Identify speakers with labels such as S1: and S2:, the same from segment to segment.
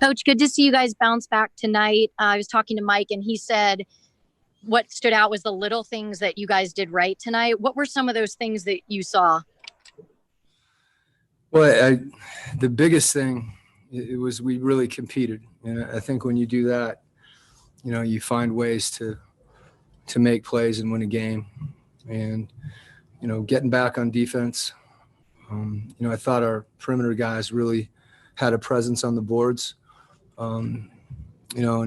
S1: Coach, good to see you guys bounce back tonight. I was talking to Mike, and he said what stood out was the little things that you guys did right tonight. What were some of those things that you saw?
S2: Well, the biggest thing it was we really competed. And I think when you do that, you find ways to make plays and win a game. And, getting back on defense, I thought our perimeter guys really had a presence on the boards. And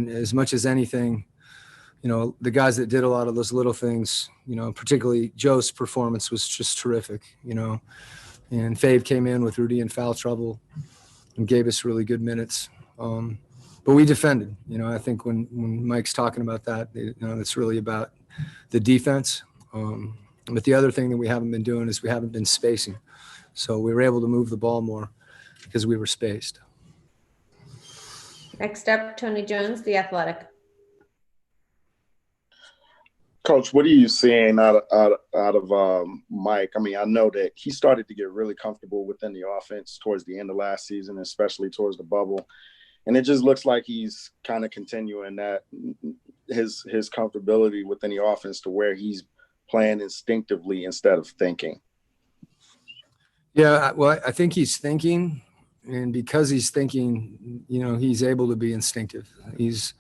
S2: as much as anything, the guys that did a lot of those little things, particularly Joe's performance was just terrific, and Fave came in with Rudy in foul trouble and gave us really good minutes. But we defended, I think when Mike's talking about that, that's really about the defense. But the other thing that we haven't been doing is we haven't been spacing. So we were able to move the ball more because we were spaced.
S3: Next up, Tony Jones, The Athletic.
S4: Coach, what are you seeing out of Mike? I mean, I know that he started to get really comfortable within the offense towards the end of last season, especially towards the bubble. And it just looks like he's kind of continuing that, his comfortability within the offense to where he's playing instinctively instead of thinking.
S2: Yeah, well, I think he's thinking, and because he's thinking, he's able to be instinctive. He's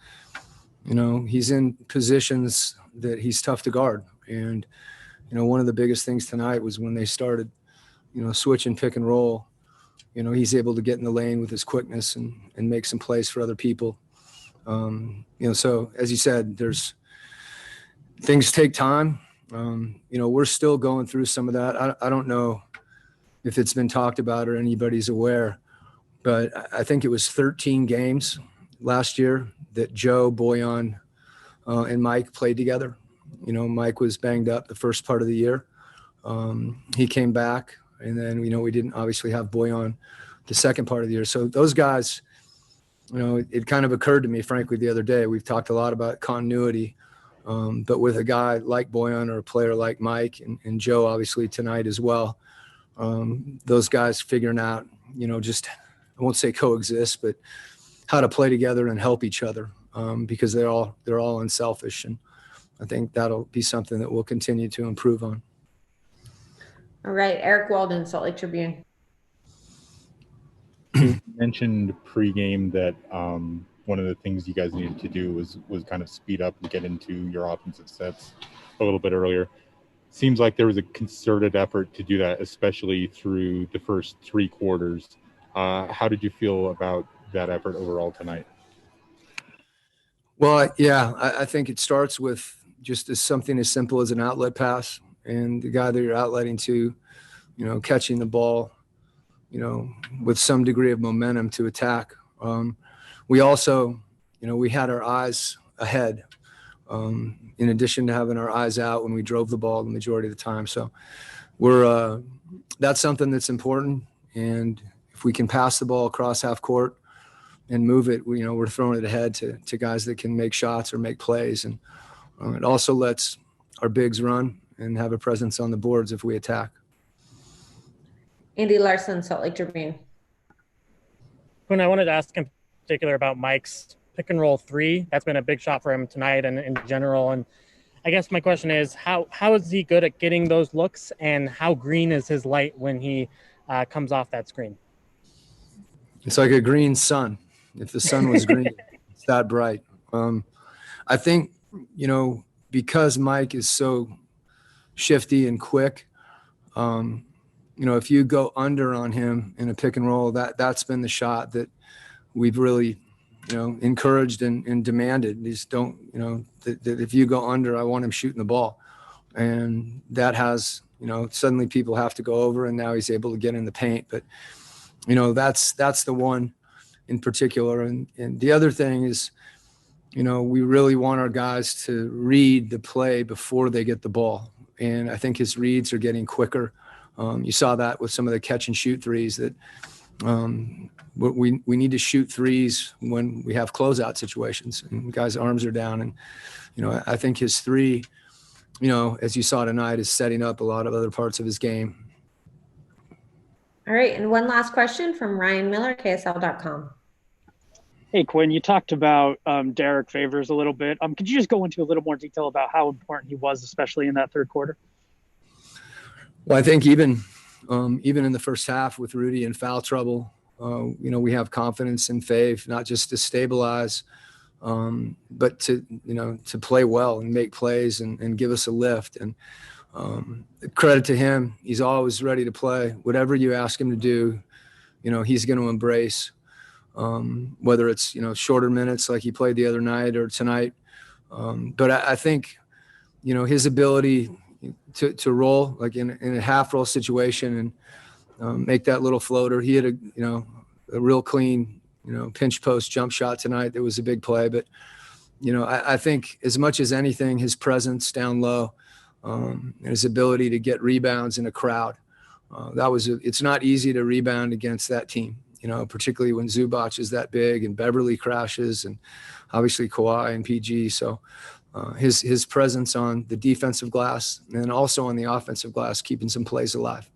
S2: in positions that he's tough to guard. And, one of the biggest things tonight was when they started, switch and pick and roll, he's able to get in the lane with his quickness and make some plays for other people. So as you said, things take time. We're still going through some of that. I don't know if it's been talked about or anybody's aware, but I think it was 13 games last year that Joe, Boyan, and Mike played together. Mike was banged up the first part of the year. He came back, and then, we didn't obviously have Boyan the second part of the year. So those guys, it kind of occurred to me, frankly, the other day. We've talked a lot about continuity, but with a guy like Boyan or a player like Mike and Joe, obviously tonight as well, those guys figuring out, just, I won't say coexist, but how to play together and help each other, because they're all unselfish. And I think that'll be something that we'll continue to improve on.
S3: All right, Eric Walden, Salt Lake Tribune.
S5: You mentioned pregame that one of the things you guys needed to do was kind of speed up and get into your offensive sets a little bit earlier. Seems like there was a concerted effort to do that, especially through the first three quarters. How did you feel about that effort overall tonight?
S2: Well, yeah, I think it starts with just something as simple as an outlet pass, and the guy that you're outletting to, catching the ball, with some degree of momentum to attack. We also, we had our eyes ahead, in addition to having our eyes out when we drove the ball the majority of the time. So that's something that's important. And if we can pass the ball across half court and move it, we're throwing it ahead to guys that can make shots or make plays. And it also lets our bigs run and have a presence on the boards if we attack.
S3: Andy Larson, Salt Lake Tribune.
S6: Quinn, I wanted to ask in particular about Mike's pick and roll three. That's been a big shot for him tonight and in general. And I guess my question is, how is he good at getting those looks, and how green is his light when he comes off that screen?
S2: It's like a green sun. If the sun was green, it's that bright. I think, because Mike is so shifty and quick, if you go under on him in a pick and roll, that's been the shot that we've really, encouraged and demanded. These don't, that if you go under, I want him shooting the ball. And that has, suddenly people have to go over, and now he's able to get in the paint. But, that's the one in particular. And the other thing is, we really want our guys to read the play before they get the ball. And I think his reads are getting quicker. You saw that with some of the catch and shoot threes that we need to shoot threes when we have closeout situations and guys' arms are down. And, I think his three, as you saw tonight, is setting up a lot of other parts of his game.
S3: All right. And one last question from Ryan Miller, KSL.com.
S7: Hey, Quinn, you talked about Derrick Favors a little bit. Could you just go into a little more detail about how important he was, especially in that third quarter?
S2: Well, I think even in the first half with Rudy in foul trouble, we have confidence in Fave, not just to stabilize, but to play well and make plays and give us a lift. And credit to him, he's always ready to play. Whatever you ask him to do, he's going to embrace. Whether it's shorter minutes like he played the other night or tonight, but I think his ability to roll like in a half roll situation and make that little floater. He had a real clean pinch post jump shot tonight. That was a big play, but I think as much as anything, his presence down low, and his ability to get rebounds in a crowd. It's not easy to rebound against that team. Particularly when Zubac is that big and Beverly crashes and obviously Kawhi and PG. So his presence on the defensive glass and also on the offensive glass, keeping some plays alive.